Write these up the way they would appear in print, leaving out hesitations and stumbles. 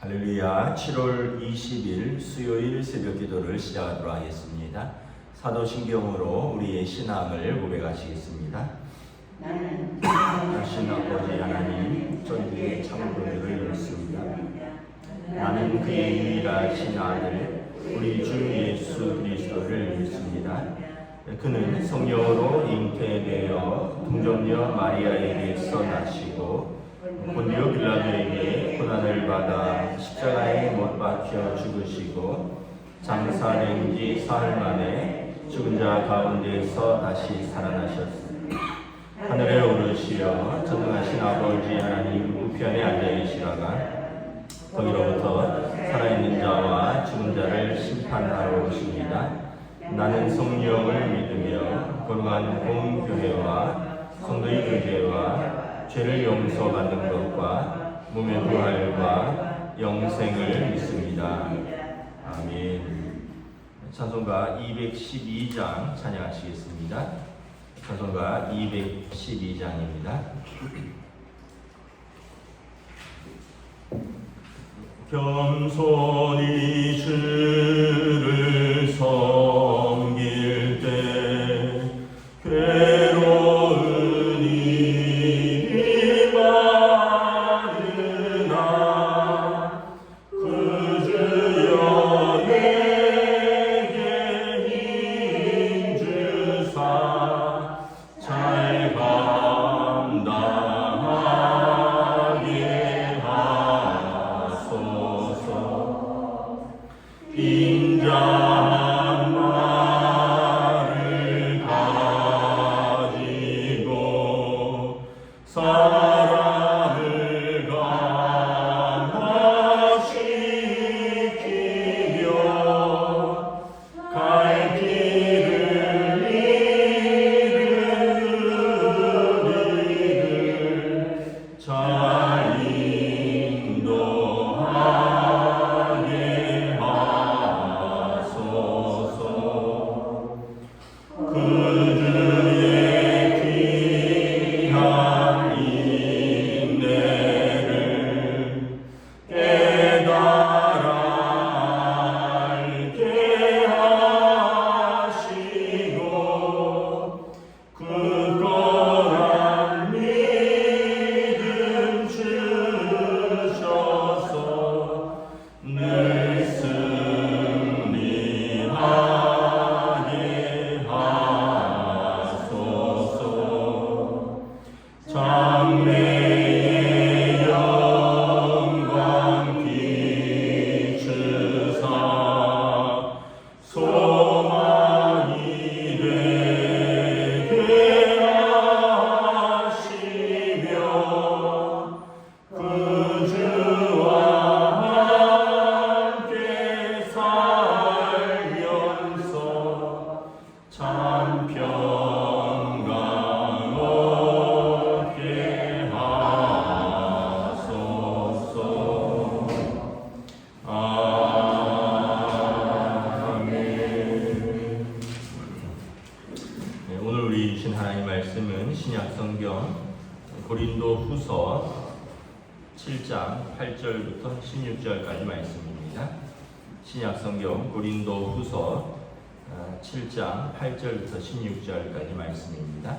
할렐루야. 7월 20일 수요일 새벽 기도를 시작하도록 하겠습니다. 사도신경으로 우리의 신앙을 고백하시겠습니다. 나는 하신 아버지 하나님, 전주의 창조주를 믿습니다. 나는 그의 유일하신 아들 우리 주 예수 그리스도를 믿습니다. 그는 성령으로 잉태되어 동정녀 마리아에게서 나시고 본디오 빌라도에게 고난을 받아 십자가에 못 박혀 죽으시고 장사된 지 사흘 만에 죽은 자 가운데서 다시 살아나셨습니다. 하늘에 오르시어 전능하신 아버지 하나님 우편에 앉아 계시다가 거기로부터 살아있는 자와 죽은 자를 심판하러 오십니다. 나는 성령을 믿으며 거룩한 공교회와 성도의 교제와 죄를 용서받는 것과 몸의 부활과 영생을 믿습니다. 아멘. 찬송가 212장 찬양하시겠습니다. 찬송가 212장입니다. 겸손히 주를 섬길 때 괴로운 일이 많으나 그 주여 내게 힘 주사 잘 감당하게 하소서. 빈잔 말을 가지고 사람을 감화시키며 갈 길을 이르기를 잘 인도하게 하소서. 그 주의 귀한 인내를 깨달아 알게 하시고 굳건한 믿음 주셔서 늘 승리하게 하소서. 장래의 영광 비추사 소망이 되게 하시며 그 주와 함께 살면서 참 평강 얻게 하소서. 아멘. 네, 오늘 우리 주신 하나님 말씀은 신약 성경 고린도 후서 7장 8절부터 16절까지 말씀입니다. 신약 성경 고린도 후서 7장 8절부터 16절까지 말씀입니다.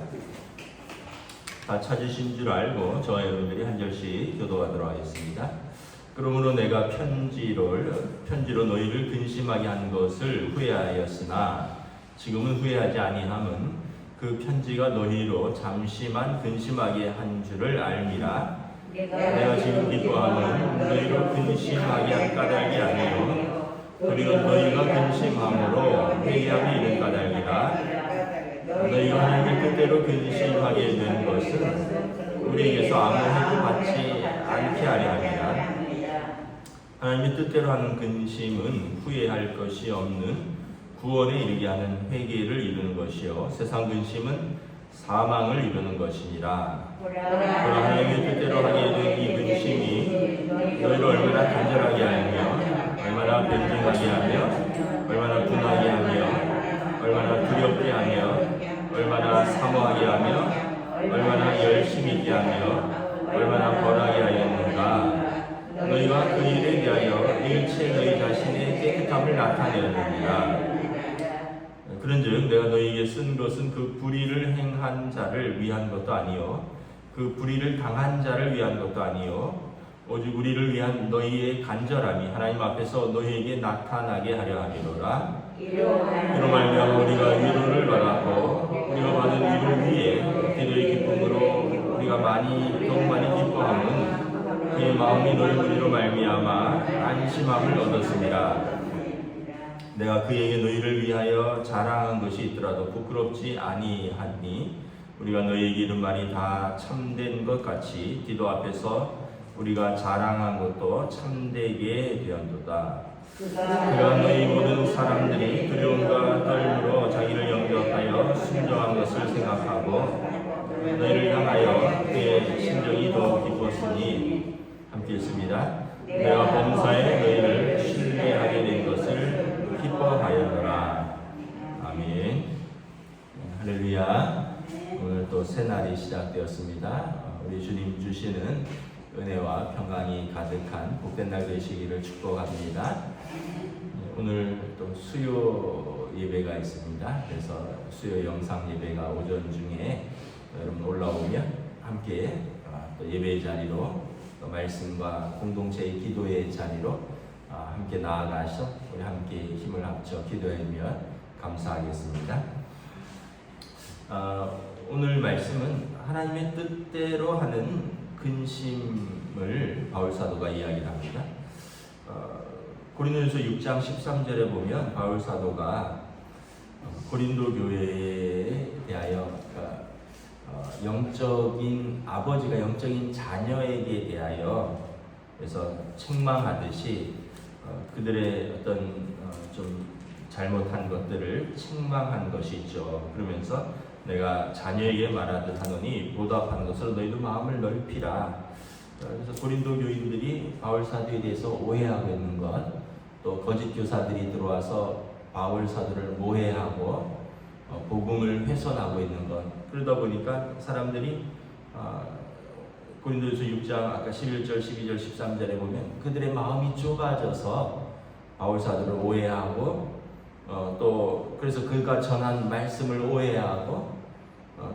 다 찾으신 줄 알고 저와 여러분들이 한 절씩 교도하도록 하겠습니다. 그러므로 내가 편지로 너희를 근심하게 한 것을 후회하였으나 지금은 후회하지 아니함은 그 편지가 너희로 잠시만 근심하게 한 줄을 알미라. 내가 지금 기도함은 너희로 근심하게 한 까닭이 아니요 그리고 너희가 근심함으로 회개함이 이른 까닭이라. 너희가 하나님의 뜻대로 근심하게 된 것은 우리에게서 아무 해도 받지 않게 하려 함이라. 하나님의 뜻대로 하는 근심은 후회할 것이 없는 구원에 이르게 하는 회개를 이루는 것이요 세상 근심은 사망을 이루는 것이니라. 그러나 하나님의 뜻대로 하게 된 이 근심이 너희를 얼마나 간절하게 하며 얼마나 변증하게 하며 얼마나 분하게 하며 얼마나 두렵게 하며 얼마나 사모하게 하며 얼마나 열심히 있게 하며 얼마나 벌하게 하였는가. 너희가 그 일에 대하여 일체 너희 자신의 깨끗함을 나타내느니라. 그런즉 내가 너희에게 쓴 것은 그 불의를 행한 자를 위한 것도 아니요 그 불의를 당한 자를 위한 것도 아니요 오직 우리를 위한 너희의 간절함이 하나님 앞에서 너희에게 나타나게 하려 함이로라. 이로 말미암아 우리가 위로를 받았고 우리가 받은 위로 위에 기도의 기쁨으로 우리가 더욱 많이 기뻐함은 그의 마음이 너희 우리로 말미암아 안심함을 얻었습니다. 내가 그에게 너희를 위하여 자랑한 것이 있더라도 부끄럽지 아니하니 우리가 너희에게 이른 말이 다 참된 것 같이 기도 앞에서 우리가 자랑한 것도 참되게 되었도다. 그가 너희 모든 사람들이 두려움과 떨림으로 자기를 영접하여 순종한 것을 생각하고 너희를 향하여 그의 심정이 더욱 기뻤으니 함께 읽습니다. 내가 범사에 너희를 신뢰하게 된 것을 기뻐하였노라. 아멘. 할렐루야. 오늘 또 새 날이 시작되었습니다. 우리 주님 주시는 은혜와 평강이 가득한 복된 날 되시기를 축복합니다. 오늘 또 수요 예배가 있습니다. 그래서 수요 영상 예배가 오전 중에 여러분 올라오면 함께 또 예배의 자리로 또 말씀과 공동체의 기도의 자리로 함께 나아가서 우리 함께 힘을 합쳐 기도하면 감사하겠습니다. 오늘 말씀은 하나님의 뜻대로 하는 근심을 바울 사도가 이야기를 합니다. 고린도전서 6장 13절에 보면 바울 사도가 고린도 교회에 대하여 영적인 아버지가 영적인 자녀에게 대하여 그래서 책망하듯이 그들의 어떤 좀 잘못한 것들을 책망한 것이죠. 그러면서 내가 자녀에게 말하듯 하노니 보답하는 것으로 너희도 마음을 넓히라. 그래서 고린도 교인들이 바울 사도에 대해서 오해하고 있는 것, 또 거짓 교사들이 들어와서 바울 사도를 모해하고 복음을 훼손하고 있는 것, 그러다 보니까 사람들이 고린도전서 6장 아까 11절, 12절, 13절에 보면 그들의 마음이 좁아져서 바울 사도를 오해하고 또 그래서 그가 전한 말씀을 오해하고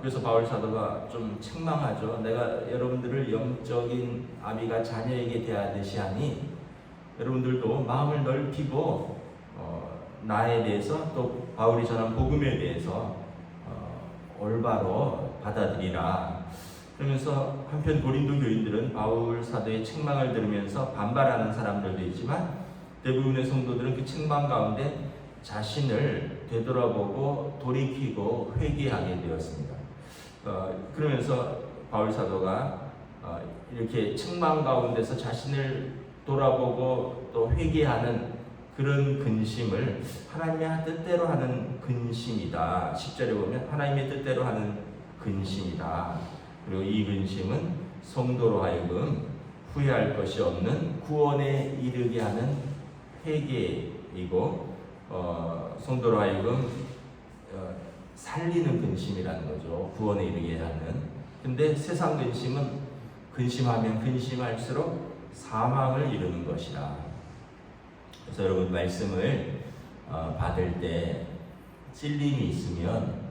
그래서 바울 사도가 좀 책망하죠. 내가 여러분들을 영적인 아비가 자녀에게 대하듯이 하니 여러분들도 마음을 넓히고 나에 대해서 또 바울이 전한 복음에 대해서 올바로 받아들이라. 그러면서 한편 고린도 교인들은 바울 사도의 책망을 들으면서 반발하는 사람들도 있지만 대부분의 성도들은 그 책망 가운데 자신을 되돌아보고 돌이키고 회개하게 되었습니다. 그러면서 바울 사도가 이렇게 책망 가운데서 자신을 돌아보고 또 회개하는 그런 근심을 하나님의 뜻대로 하는 근심이다. 10절에 보면 하나님의 뜻대로 하는 근심이다. 그리고 이 근심은 성도로 하여금 후회할 것이 없는 구원에 이르게 하는 회개이고 성도로 하여금 살리는 근심이라는 거죠. 구원에 이르게 하는. 근데 세상 근심은 근심하면 근심할수록 사망을 이루는 것이라. 그래서 여러분 말씀을 받을 때 찔림이 있으면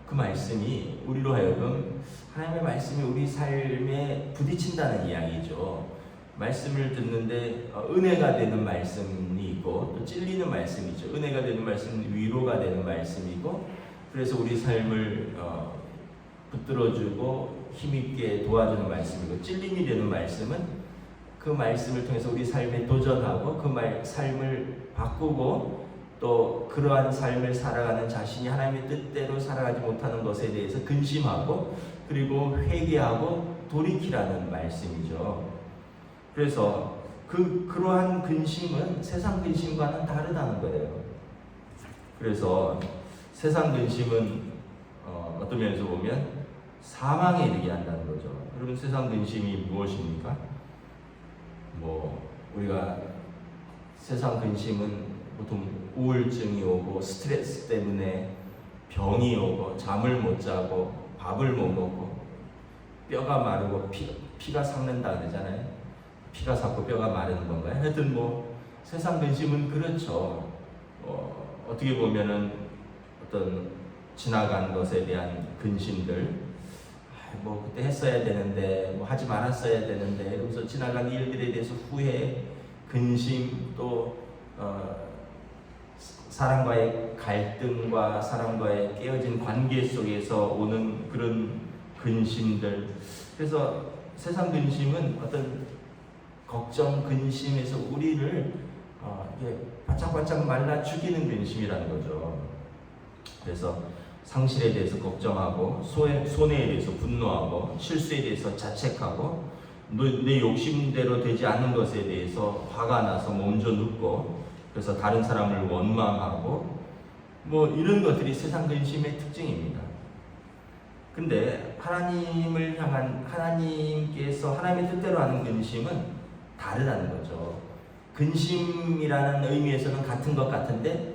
그 말씀이 우리로 하여금 하나님의 말씀이 우리 삶에 부딪힌다는 이야기죠. 말씀을 듣는데 은혜가 되는 말씀이 있고 또 찔리는 말씀이죠. 은혜가 되는 말씀은 위로가 되는 말씀이고 그래서 우리 삶을 붙들어주고 힘있게 도와주는 말씀이고 찔림이 되는 말씀은 그 말씀을 통해서 우리 삶에 도전하고 그 삶을 바꾸고 또 그러한 삶을 살아가는 자신이 하나님의 뜻대로 살아가지 못하는 것에 대해서 근심하고 그리고 회개하고 돌이키라는 말씀이죠. 그래서 그러한 근심은 세상 근심과는 다르다는 거예요. 그래서 세상 근심은 어떤 면에서 보면 사망에 이르게 한다는 거죠. 여러분 세상 근심이 무엇입니까? 우리가 세상 근심은 보통 우울증이 오고 스트레스 때문에 병이 오고 잠을 못 자고 밥을 못 먹고 뼈가 마르고 피가 삭는다 그러잖아요. 피가 삭고 뼈가 마르는 건가요? 하여튼 뭐 세상 근심은 그렇죠. 어떻게 보면은 어떤 지나간 것에 대한 근심들, 뭐 그때 했어야 되는데, 뭐 하지 말았어야 되는데, 이러면서 지나간 일들에 대해서 후회, 근심, 또 사람과의 갈등과 사람과의 깨어진 관계 속에서 오는 그런 근심들. 그래서 세상 근심은 어떤 걱정, 근심에서 우리를 바짝바짝 말라 죽이는 근심이라는 거죠. 그래서 상실에 대해서 걱정하고, 손해에 대해서 분노하고, 실수에 대해서 자책하고, 내 욕심대로 되지 않는 것에 대해서 화가 나서 몸져 눕고, 그래서 다른 사람을 원망하고, 뭐 이런 것들이 세상 근심의 특징입니다. 근데 하나님을 향한, 하나님께서 하나님의 뜻대로 하는 근심은 다르다는 거죠. 근심이라는 의미에서는 같은 것 같은데,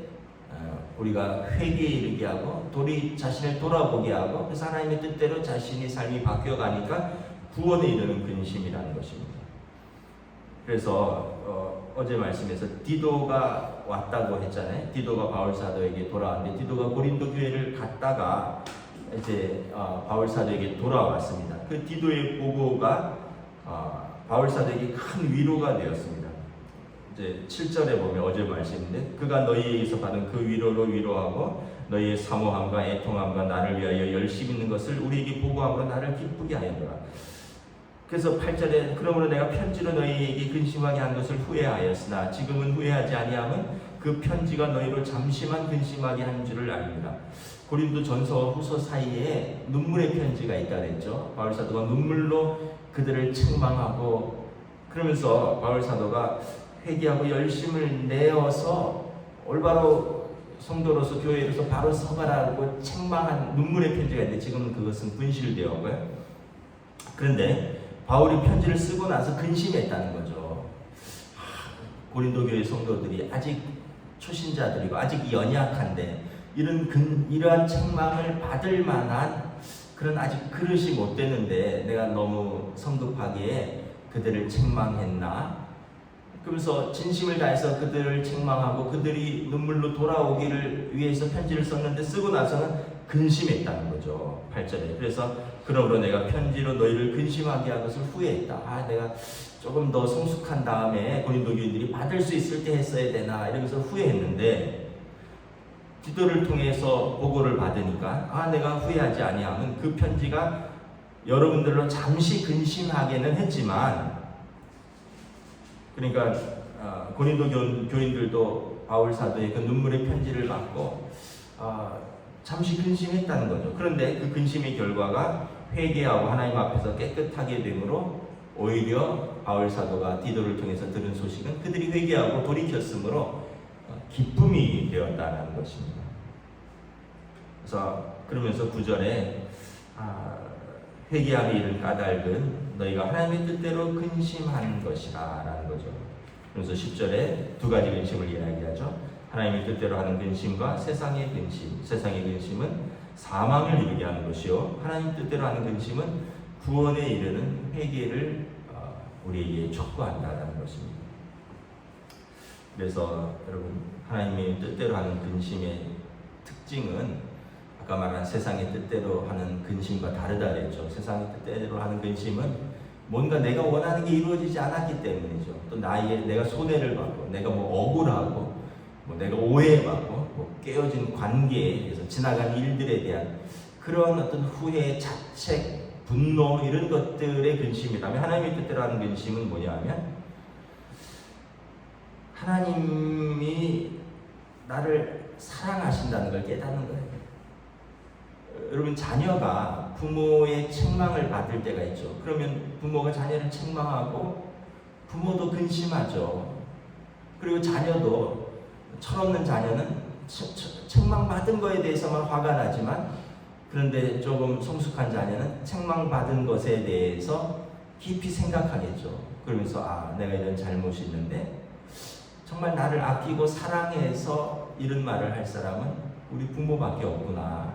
우리가 회개에 이르게 하고 자신을 돌아보게 하고, 그래서 하나님의 뜻대로 자신의 삶이 바뀌어가니까 구원에 이르는 근심이라는 것입니다. 그래서 어제 말씀에서 디도가 왔다고 했잖아요. 디도가 바울 사도에게 돌아왔는데, 디도가 고린도 교회를 갔다가 이제 바울 사도에게 돌아왔습니다. 그 디도의 보고가 바울 사도에게 큰 위로가 되었습니다. 이제 7절에 보면 어제 말씀인데, 그가 너희에게서 받은 그 위로로 위로하고 너희의 사모함과 애통함과 나를 위하여 열심 있는 것을 우리에게 보고함으로 나를 기쁘게 하였노라. 그래서 8절에 그러므로 내가 편지로 너희에게 근심하게 한 것을 후회하였으나 지금은 후회하지 아니함은 그 편지가 너희로 잠시만 근심하게 한 줄을 압니다. 고린도 전서와 후서 사이에 눈물의 편지가 있다 그랬죠. 바울 사도가 눈물로 그들을 책망하고, 그러면서 바울 사도가 회개하고 열심을 내어서 올바로 성도로서 교회로서 바로 서가라고 책망한 눈물의 편지가 있는데, 지금은 그것은 분실되었고요. 그런데 바울이 편지를 쓰고 나서 근심했다는 거죠. 고린도 교회 성도들이 아직 초신자들이고 아직 연약한데 이러한 책망을 받을 만한 그런 아직 그릇이 못 되는데 내가 너무 성급하게 그들을 책망했나? 그러면서 진심을 다해서 그들을 책망하고 그들이 눈물로 돌아오기를 위해서 편지를 썼는데, 쓰고 나서는 근심했다는 거죠. 8절에. 그래서 그러므로 내가 편지로 너희를 근심하게 한 것을 후회했다. 내가 조금 더 성숙한 다음에 고린도 교인들이 받을 수 있을 때 했어야 되나, 이러면서 후회했는데, 디도를 통해서 보고를 받으니까 내가 후회하지 아니하면 그 편지가 여러분들로 잠시 근심하게는 했지만, 그러니까 고린도 교인들도 바울 사도의 그 눈물의 편지를 받고 잠시 근심했다는 거죠. 그런데 그 근심의 결과가 회개하고 하나님 앞에서 깨끗하게 되므로, 오히려 바울 사도가 디도를 통해서 들은 소식은 그들이 회개하고 돌이켰으므로 기쁨이 되었다는 것입니다. 그래서 그러면서 9절에 회개함이 이른 까닭은 너희가 하나님의 뜻대로 근심한 것이라 라는 거죠. 그래서 10절에 두 가지 근심을 이야기하죠. 하나님의 뜻대로 하는 근심과 세상의 근심. 세상의 근심은 사망을 이루게 하는 것이요, 하나님 뜻대로 하는 근심은 구원에 이르는 회개를 우리에게 촉구한다는 것입니다. 그래서 여러분, 하나님의 뜻대로 하는 근심의 특징은 아까 말한 세상의 뜻대로 하는 근심과 다르다 그랬죠. 세상의 뜻대로 하는 근심은 뭔가 내가 원하는 게 이루어지지 않았기 때문이죠. 또 내가 손해를 받고, 내가 억울하고, 내가 오해받고, 깨어진 관계에서 지나간 일들에 대한 그런 어떤 후회, 자책, 분노, 이런 것들의 근심이라면, 하나님의 뜻대로 하는 근심은 뭐냐면 하나님이 나를 사랑하신다는 걸 깨닫는 거예요. 여러분, 자녀가 부모의 책망을 받을 때가 있죠. 그러면 부모가 자녀를 책망하고 부모도 근심하죠. 그리고 자녀도, 철없는 자녀는 책망받은 거에 대해서만 화가 나지만, 그런데 조금 성숙한 자녀는 책망받은 것에 대해서 깊이 생각하겠죠. 그러면서 내가 이런 잘못이 있는데 정말 나를 아끼고 사랑해서 이런 말을 할 사람은 우리 부모밖에 없구나.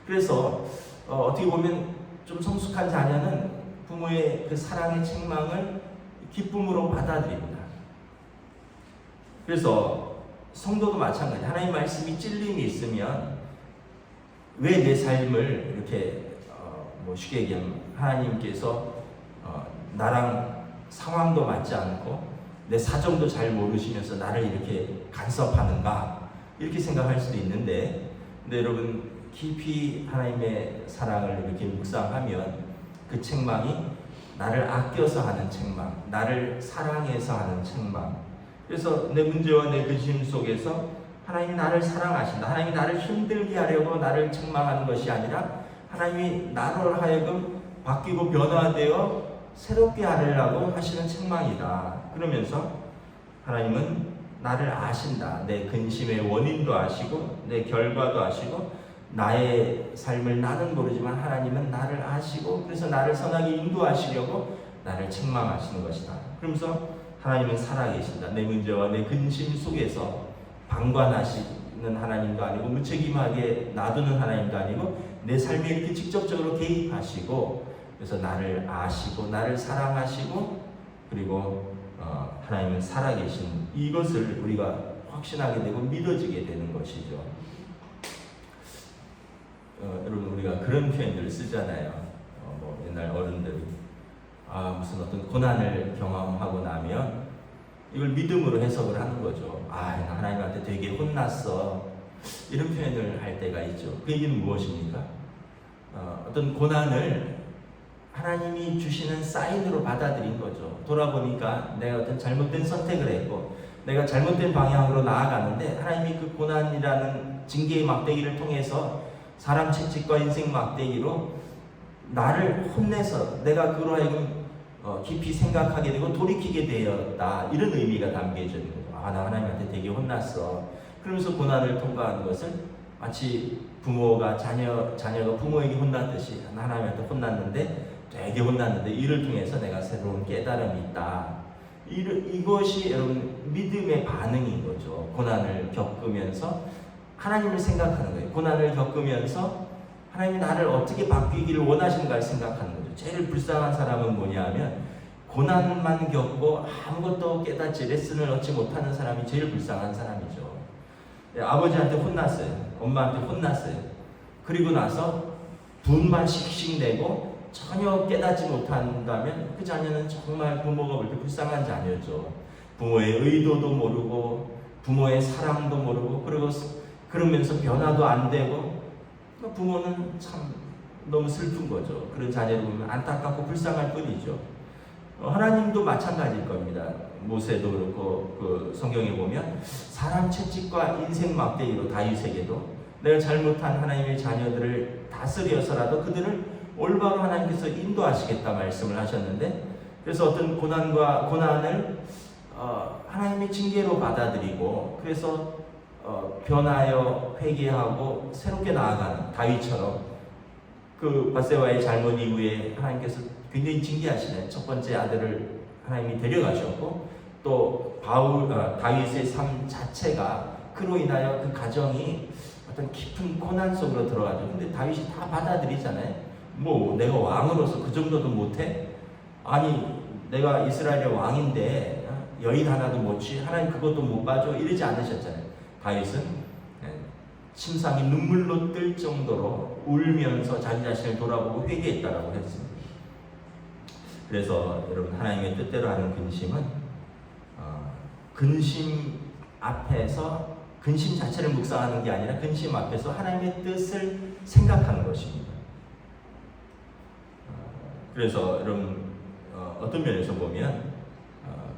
그래서 어떻게 보면 좀 성숙한 자녀는 부모의 그 사랑의 책망을 기쁨으로 받아들입니다. 그래서 성도도 마찬가지. 하나님 말씀이 찔림이 있으면 왜 내 삶을 이렇게 쉽게 얘기하면 하나님께서 나랑 상황도 맞지 않고 내 사정도 잘 모르시면서 나를 이렇게 간섭하는가 이렇게 생각할 수도 있는데, 근데 여러분 깊이 하나님의 사랑을 이렇게 묵상하면 그 책망이 나를 아껴서 하는 책망, 나를 사랑해서 하는 책망. 그래서 내 문제와 내 근심 속에서 하나님이 나를 사랑하신다, 하나님이 나를 힘들게 하려고 나를 책망하는 것이 아니라 하나님이 나로 하여금 바뀌고 변화되어 새롭게 하려고 하시는 책망이다. 그러면서 하나님은 나를 아신다. 내 근심의 원인도 아시고 내 결과도 아시고 나의 삶을 나는 모르지만 하나님은 나를 아시고 그래서 나를 선하게 인도하시려고 나를 책망하시는 것이다. 그러면서 하나님은 살아계신다. 내 문제와 내 근심 속에서 방관하시는 하나님도 아니고 무책임하게 놔두는 하나님도 아니고 내 삶에 이렇게 직접적으로 개입하시고 그래서 나를 아시고 나를 사랑하시고 그리고 하나님은 살아계신 이것을 우리가 확신하게 되고 믿어지게 되는 것이죠. 여러분 우리가 그런 표현들을 쓰잖아요. 옛날 어른들이 무슨 어떤 고난을 경험하고 나면 이걸 믿음으로 해석을 하는 거죠. 나 하나님한테 되게 혼났어. 이런 표현을 할 때가 있죠. 그 얘기는 무엇입니까? 어떤 고난을 하나님이 주시는 사인으로 받아들인 거죠. 돌아보니까 내가 어떤 잘못된 선택을 했고 내가 잘못된 방향으로 나아가는데 하나님이 그 고난이라는 징계의 막대기를 통해서 사람 채찍과 인생 막대기로 나를 혼내서 내가 그로 하여금 깊이 생각하게 되고 돌이키게 되었다. 이런 의미가 담겨져 있는 거죠. 나 하나님한테 되게 혼났어. 그러면서 고난을 통과하는 것을 마치 부모가 자녀가 부모에게 혼났듯이 하나님한테 혼났는데 되게 혼났는데 이를 통해서 내가 새로운 깨달음이 있다. 이것이 여러분 믿음의 반응인 거죠. 고난을 겪으면서 하나님을 생각하는 거예요. 고난을 겪으면서 하나님이 나를 어떻게 바뀌기를 원하시는가를 생각하는 거죠. 제일 불쌍한 사람은 뭐냐 하면 고난만 겪고 아무것도 깨닫지 레슨을 얻지 못하는 사람이 제일 불쌍한 사람이죠. 아버지한테 혼났어요. 엄마한테 혼났어요. 그리고 나서 분만 씩씩 내고 전혀 깨닫지 못한다면 그 자녀는 정말 부모가 볼 때 불쌍한 자녀죠. 부모의 의도도 모르고 부모의 사랑도 모르고 그러면서 변화도 안 되고 부모는 참 너무 슬픈 거죠. 그런 자녀를 보면 안타깝고 불쌍할 뿐이죠. 하나님도 마찬가지일 겁니다. 모세도 그렇고 그 성경에 보면 사람 채찍과 인생 막대기로 다윗에게도 내가 잘못한 하나님의 자녀들을 다스려서라도 그들을 올바로 하나님께서 인도하시겠다 말씀을 하셨는데, 그래서 어떤 고난을 하나님의 징계로 받아들이고 그래서 변하여 회개하고 새롭게 나아가는 다윗처럼 그 밧세바의 잘못 이후에 하나님께서 굉장히 징계하시는 첫 번째 아들을 하나님이 데려가셨고 또 다윗의 삶 자체가 그로 인하여 그 가정이 어떤 깊은 고난 속으로 들어가죠. 근데 다윗이 다 받아들이잖아요. 내가 왕으로서 그 정도도 못해? 아니 내가 이스라엘의 왕인데 여인 하나도 못 취? 하나님 그것도 못 봐줘? 이러지 않으셨잖아요. 다윗은 침상이 눈물로 뜰 정도로 울면서 자기 자신을 돌아보고 회개했다라고 했습니다. 그래서 여러분 하나님의 뜻대로 하는 근심은 근심 앞에서 근심 자체를 묵상하는 게 아니라 근심 앞에서 하나님의 뜻을 생각하는 것입니다. 그래서 여러분 어떤 면에서 보면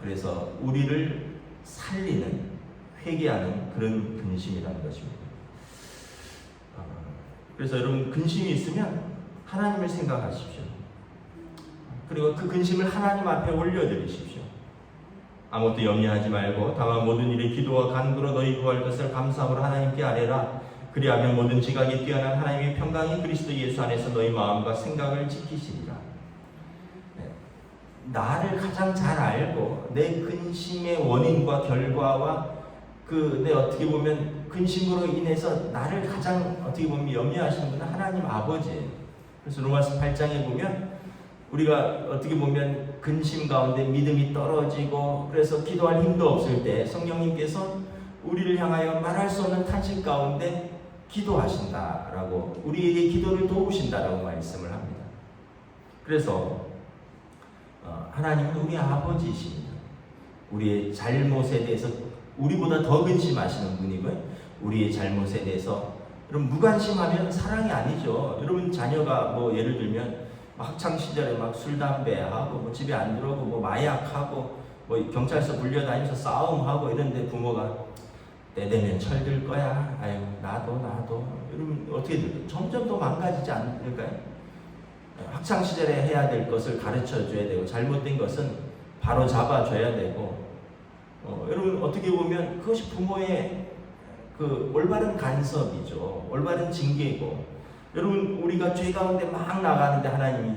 그래서 우리를 살리는 회개하는 그런 근심이라는 것입니다. 그래서 여러분 근심이 있으면 하나님을 생각하십시오. 그리고 그 근심을 하나님 앞에 올려드리십시오. 아무것도 염려하지 말고 다만 모든 일에 기도와 간구로 너희 구할 것을 감사함으로 하나님께 아뢰라. 그리하면 모든 지각이 뛰어난 하나님의 평강이 그리스도 예수 안에서 너희 마음과 생각을 지키시리라. 나를 가장 잘 알고 내 근심의 원인과 결과와 내 어떻게 보면 근심으로 인해서 나를 가장 어떻게 보면 염려하시는 분은 하나님 아버지예요. 그래서 로마서 8장에 보면 우리가 어떻게 보면 근심 가운데 믿음이 떨어지고 그래서 기도할 힘도 없을 때 성령님께서 우리를 향하여 말할 수 없는 탄식 가운데 기도하신다라고, 우리에게 기도를 도우신다라고 말씀을 합니다. 그래서 하나님은 우리 아버지이십니다. 우리의 잘못에 대해서 우리보다 더 근심하시는 분이고요. 우리의 잘못에 대해서 여러분 무관심하면 사랑이 아니죠. 여러분 자녀가 뭐 예를 들면 학창 시절에 막 술 담배 하고 뭐 집에 안 들어오고 뭐 마약하고 뭐 경찰서 불려다니면서 싸움하고 이런데 부모가 때 되면 철들 거야. 아유 나도 여러분 어떻게 들어요? 점점 더 망가지지 않을까요? 학창 시절에 해야 될 것을 가르쳐 줘야 되고 잘못된 것은 바로 잡아줘야 되고 여러분 어떻게 보면 그것이 부모의 그 올바른 간섭이죠. 올바른 징계고, 여러분 우리가 죄 가운데 막 나가는데 하나님이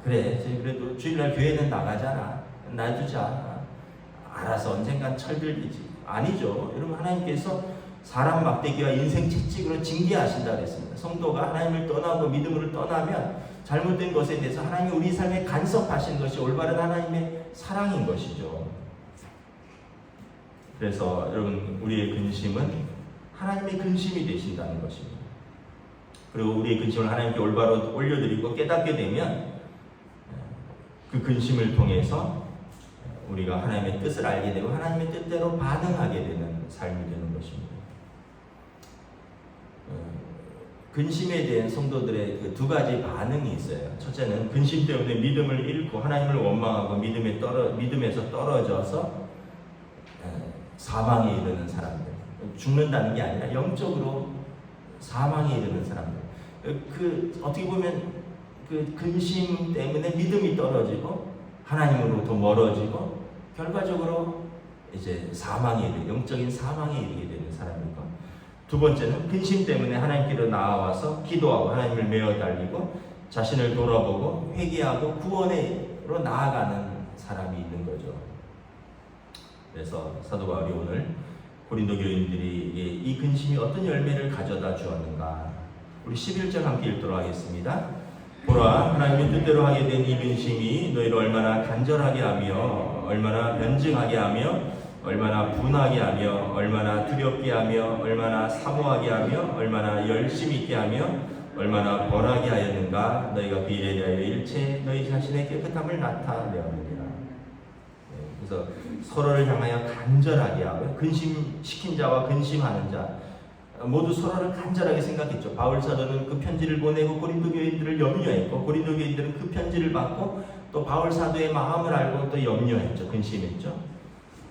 그래 그래도 주일날 교회는 나가잖아, 놔두자, 알아서 언젠간 철들리지. 아니죠. 여러분 하나님께서 사람 막대기와 인생 채찍으로 징계하신다 그랬습니다. 성도가 하나님을 떠나고 믿음으로 떠나면 잘못된 것에 대해서 하나님이 우리 삶에 간섭하신 것이 올바른 하나님의 사랑인 것이죠. 그래서 여러분 우리의 근심은 하나님의 근심이 되신다는 것입니다. 그리고 우리의 근심을 하나님께 올바로 올려드리고 깨닫게 되면 그 근심을 통해서 우리가 하나님의 뜻을 알게 되고 하나님의 뜻대로 반응하게 되는 삶이 되는 것입니다. 근심에 대한 성도들의 그 두 가지 반응이 있어요. 첫째는 근심 때문에 믿음을 잃고 하나님을 원망하고 믿음에서 떨어져서 사망에 이르는 사람들, 죽는다는 게 아니라 영적으로 사망에 이르는 사람들. 어떻게 보면 그 근심 때문에 믿음이 떨어지고 하나님으로부터 멀어지고 결과적으로 이제 사망에 이르게, 영적인 사망에 이르게 되는 사람이고, 두 번째는 근심 때문에 하나님께로 나아와서 기도하고 하나님을 메어 달리고 자신을 돌아보고 회개하고 구원으로 나아가는 사람이 있는 거죠. 그래서 사도 바울이 오늘 고린도 교인들이 이 근심이 어떤 열매를 가져다 주었는가, 우리 11절 함께 읽도록 하겠습니다. 보라, 하나님의 뜻대로 하게 된 이 근심이 너희를 얼마나 간절하게 하며 얼마나 변증하게 하며 얼마나 분하게 하며 얼마나 두렵게 하며 얼마나 사모하게 하며 얼마나 열심히 있게 하며 얼마나 벌하게 하였는가. 너희가 그 일에 대하여 일체 너희 자신의 깨끗함을 나타내었느니라. 그래서 서로를 향하여 간절하게 하고, 근심시킨 자와 근심하는 자 모두 서로를 간절하게 생각했죠. 바울 사도는 그 편지를 보내고 고린도 교인들을 염려했고, 고린도 교인들은 그 편지를 받고 또 바울 사도의 마음을 알고 또 염려했죠. 근심했죠.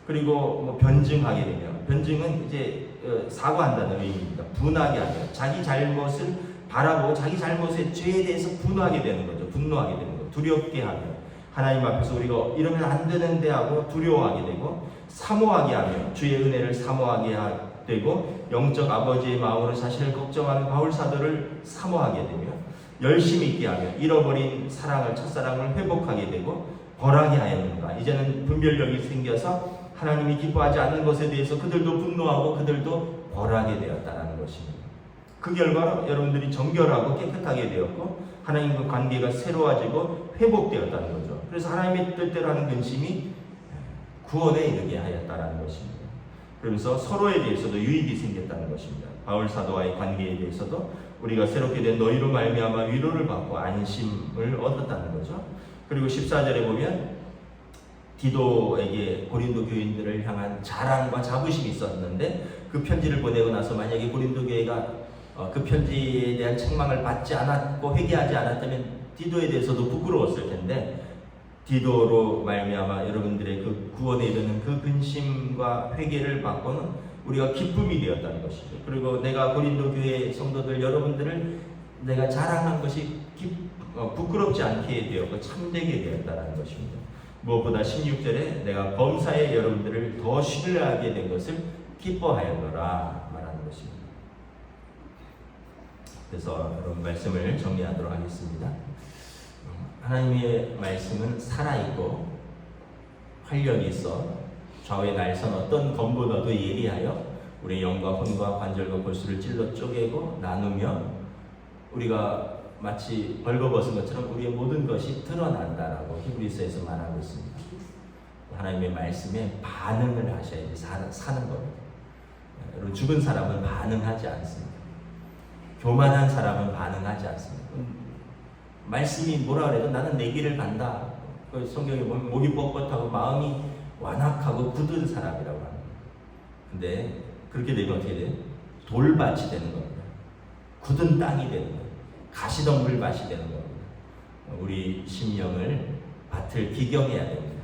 그리고 뭐 변증하게 되면, 변증은 이제 사과한다는 의미입니다. 분하게 하죠. 자기 잘못을 바라보고 자기 잘못의 죄에 대해서 분하게 되는 거죠. 분노하게 되는 거죠. 두렵게 하며, 하나님 앞에서 우리가 이러면 안 되는데 하고 두려워하게 되고, 사모하게 하며 주의 은혜를 사모하게 되고, 영적 아버지의 마음으로 자신을 걱정하는 바울 사도를 사모하게 되며, 열심히 있게 하며 잃어버린 사랑을, 첫사랑을 회복하게 되고, 벌하게 하였는가. 이제는 분별력이 생겨서 하나님이 기뻐하지 않는 것에 대해서 그들도 분노하고 그들도 벌하게 되었다는 것입니다. 그 결과로 여러분들이 정결하고 깨끗하게 되었고 하나님과 관계가 새로워지고 회복되었다는 거죠. 그래서 하나님의 뜻대로 하는 근심이 구원에 이르게 하였다는 것입니다. 그러면서 서로에 대해서도 유익이 생겼다는 것입니다. 바울 사도와의 관계에 대해서도 우리가 새롭게 된 너희로 말미암아 위로를 받고 안심을 얻었다는 거죠. 그리고 14절에 보면 디도에게 고린도 교인들을 향한 자랑과 자부심이 있었는데, 그 편지를 보내고 나서 만약에 고린도 교회가 그 편지에 대한 책망을 받지 않았고 회개하지 않았다면 디도에 대해서도 부끄러웠을 텐데, 디도로 말미암아 여러분들의 그 구원에 이르는 그 근심과 회개를 받고는 우리가 기쁨이 되었다는 것이죠. 그리고 내가 고린도 교회 성도들 여러분들을 내가 자랑한 것이 부끄럽지 않게 되었고 참되게 되었다는 것입니다. 무엇보다 16절에 내가 범사에 여러분들을 더 신뢰하게 된 것을 기뻐하였노라 말하는 것입니다. 그래서 여러분 말씀을 정리하도록 하겠습니다. 하나님의 말씀은 살아있고 활력이 있어 좌우의 날선 어떤 검보다도 예리하여 우리의 영과 혼과 관절과 골수를 찔러 쪼개고 나누며 우리가 마치 벌거벗은 것처럼 우리의 모든 것이 드러난다라고 히브리서에서 말하고 있습니다. 하나님의 말씀에 반응을 하셔야지 사는 겁니다. 여러분, 죽은 사람은 반응하지 않습니다. 교만한 사람은 반응하지 않습니다. 말씀이 뭐라 그래도 나는 내 길을 간다. 성경에 보면 목이 뻣뻣하고 마음이 완악하고 굳은 사람이라고 합니다. 근데 그렇게 되면 어떻게 돼요? 돌밭이 되는 겁니다. 굳은 땅이 되는 거예요. 가시덤불 밭이 되는 겁니다. 우리 심령을 밭을 기경해야 됩니다.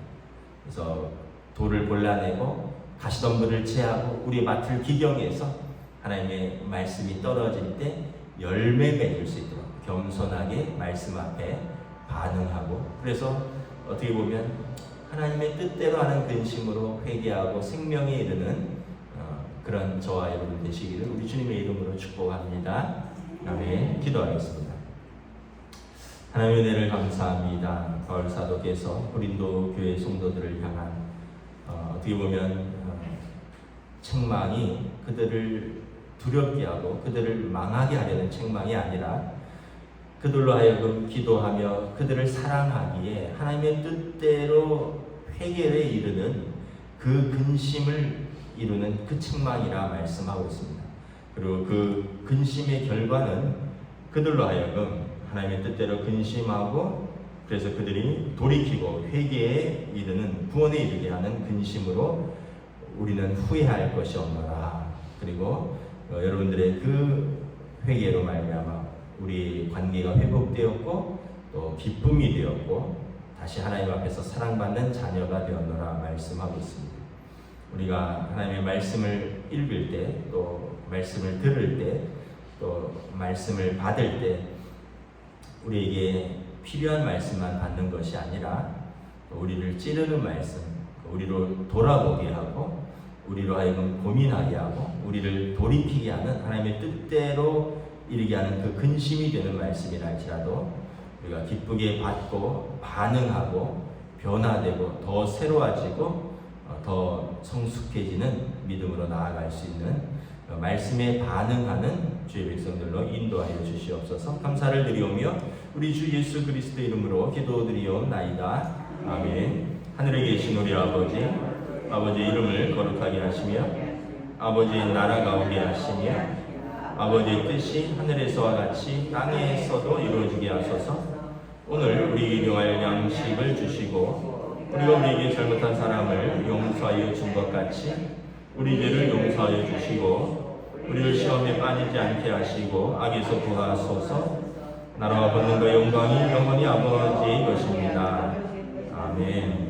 그래서 돌을 골라내고 가시덤불을 제하고 우리 밭을 기경해서 하나님의 말씀이 떨어질 때 열매 맺을 수 있도록 겸손하게 말씀 앞에 반응하고, 그래서 어떻게 보면 하나님의 뜻대로 하는 근심으로 회개하고 생명에 이르는 그런 저와 여러분 되시기를 우리 주님의 이름으로 축복합니다. 아멘. 기도하겠습니다. 하나님의 은혜를 감사합니다. 바울 사도께서 고린도 교회 성도들을 향한 어떻게 보면 책망이 그들을 두렵게 하고 그들을 망하게 하려는 책망이 아니라 그들로 하여금 기도하며 그들을 사랑하기에 하나님의 뜻대로 회개에 이르는 그 근심을 이루는 그 책망이라 말씀하고 있습니다. 그리고 그 근심의 결과는 그들로 하여금 하나님의 뜻대로 근심하고, 그래서 그들이 돌이키고 회개에 이르는, 구원에 이르게 하는 근심으로 우리는 후회할 것이 없노라. 그리고 여러분들의 그 회개로 말미암아 우리 관계가 회복되었고 또 기쁨이 되었고 다시 하나님 앞에서 사랑받는 자녀가 되었노라 말씀하고 있습니다. 우리가 하나님의 말씀을 읽을 때, 또 말씀을 들을 때, 또 말씀을 받을 때 우리에게 필요한 말씀만 받는 것이 아니라 우리를 찌르는 말씀, 우리로 돌아보게 하고 우리로 하여금 고민하게 하고 우리를 돌이키게 하는 하나님의 뜻대로 이르게 하는 그 근심이 되는 말씀이라 할지라도 우리가 기쁘게 받고 반응하고 변화되고 더 새로워지고 더 성숙해지는 믿음으로 나아갈 수 있는 말씀에 반응하는 주의 백성들로 인도하여 주시옵소서. 감사를 드리오며 우리 주 예수 그리스도 이름으로 기도드리옵나이다. 아멘. 하늘에 계신 우리 아버지, 아버지의 이름을 거룩하게 하시며 아버지의 나라가 오게 하시며 아버지의 뜻이 하늘에서와 같이 땅에서도 이루어지게 하소서. 오늘 우리에게 일용할 양식을 주시고 우리가 우리에게 잘못한 사람을 용서하여 준 것 같이 우리 죄를 용서하여 주시고 우리를 시험에 빠지지 않게 하시고 악에서 구하소서. 나라와 권능과 영광이 영원히 아버지의 것입니다. 아멘.